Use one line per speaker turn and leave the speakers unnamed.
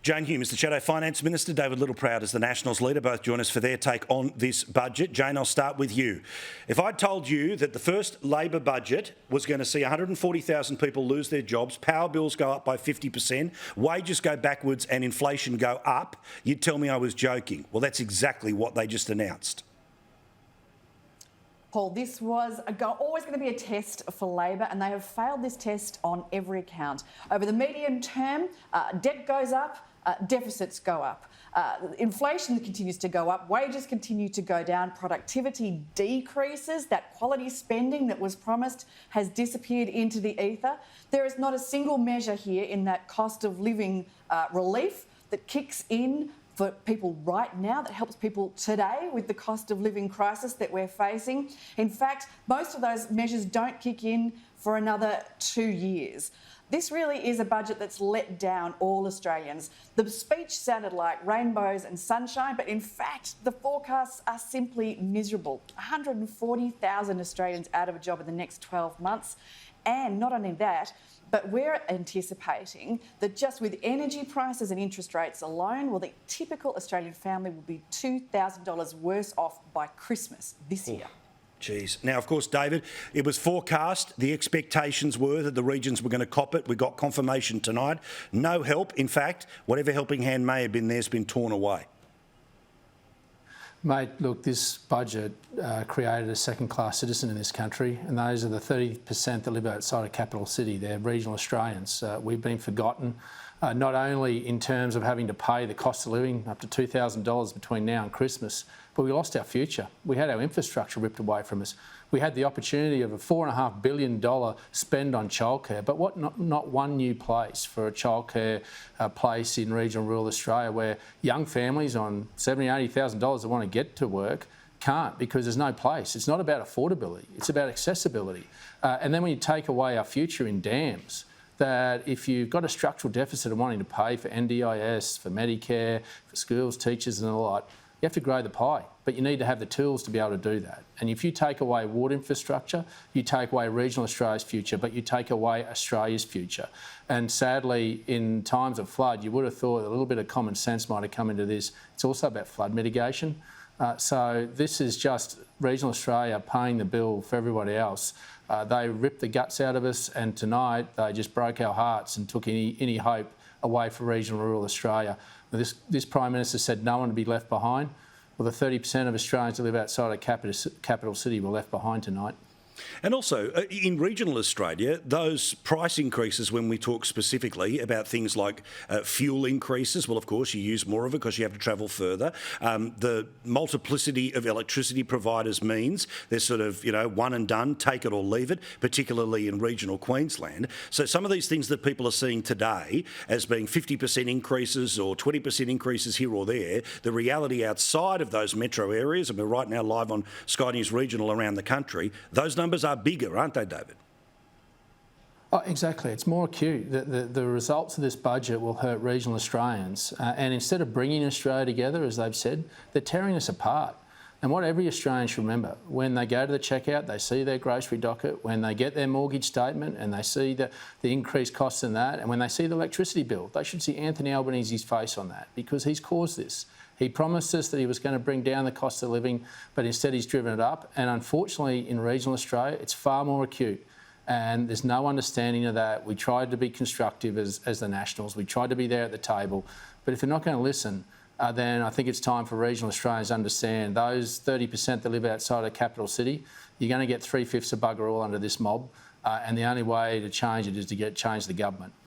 Jane Hume is the Shadow Finance Minister. David Littleproud is the Nationals leader. Both join us for their take on this budget. Jane, I'll start with you. If I'd told you that the first Labor budget was going to see 140,000 people lose their jobs, power bills go up by 50%, wages go backwards and inflation go up, you'd tell me I was joking. Well, that's exactly what they just announced.
Paul, this was always going to be a test for Labor, and they have failed this test on every account. Over the medium term, debt goes up, deficits go up. Inflation continues to go up, wages continue to go down, productivity decreases, that quality spending that was promised has disappeared into the ether. There is not a single measure here in that cost of living relief that kicks in for people right now, that helps people today with the cost of living crisis that we're facing. In fact, most of those measures don't kick in for another 2 years. This really is a budget that's let down all Australians. The speech sounded like rainbows and sunshine, but in fact, the forecasts are simply miserable. 140,000 Australians out of a job in the next 12 months. And not only that, but we're anticipating that just with energy prices and interest rates alone, well, the typical Australian family will be $2,000 worse off by Christmas this year.
Geez. Now, of course, David, it was forecast. The expectations were that the regions were going to cop it. We got confirmation tonight. No help. In fact, whatever helping hand may have been there has been torn away.
Mate, look, this budget created a second-class citizen in this country, and those are the 30% that live outside of capital city. They're regional Australians. We've been forgotten, not only in terms of having to pay the cost of living up to $2,000 between now and Christmas, but we lost our future. We had our infrastructure ripped away from us. We had the opportunity of a $4.5 billion spend on childcare, but not one new place for a childcare place in regional rural Australia where young families on $70,000, $80,000 that want to get to work can't because there's no place. It's not about affordability, it's about accessibility. And then when you take away our future in dams, that if you've got a structural deficit of wanting to pay for NDIS, for Medicare, for schools, teachers and the like, you have to grow the pie, but you need to have the tools to be able to do that. And if you take away water infrastructure, you take away regional Australia's future, but you take away Australia's future. And sadly, in times of flood, you would have thought a little bit of common sense might have come into this. It's also about flood mitigation. So this is just regional Australia paying the bill for everybody else. They ripped the guts out of us, and tonight they just broke our hearts and took any hope away from regional rural Australia. This Prime Minister said no one to be left behind. Well, the 30% of Australians that live outside of capital city were left behind tonight.
And also, in regional Australia, those price increases, when we talk specifically about things like fuel increases, well, of course, you use more of it because you have to travel further. The multiplicity of electricity providers means there's sort of, one and done, take it or leave it, particularly in regional Queensland. So some of these things that people are seeing today as being 50% increases or 20% increases here or there, the reality outside of those metro areas, and we're right now live on Sky News Regional around the country, those numbers are bigger, aren't they, David?
Oh, exactly. It's more acute. The results of this budget will hurt regional Australians. And instead of bringing Australia together, as they've said, they're tearing us apart. And what every Australian should remember, when they go to the checkout, they see their grocery docket, when they get their mortgage statement and they see the increased costs in that, and when they see the electricity bill, they should see Anthony Albanese's face on that because he's caused this. He promised us that he was going to bring down the cost of living, but instead he's driven it up. And unfortunately, in regional Australia, it's far more acute. And there's no understanding of that. We tried to be constructive as the Nationals. We tried to be there at the table. But if they're not going to listen, then I think it's time for regional Australians to understand those 30% that live outside of capital city, you're going to get 3/5 of bugger all under this mob. And the only way to change it is to change the government.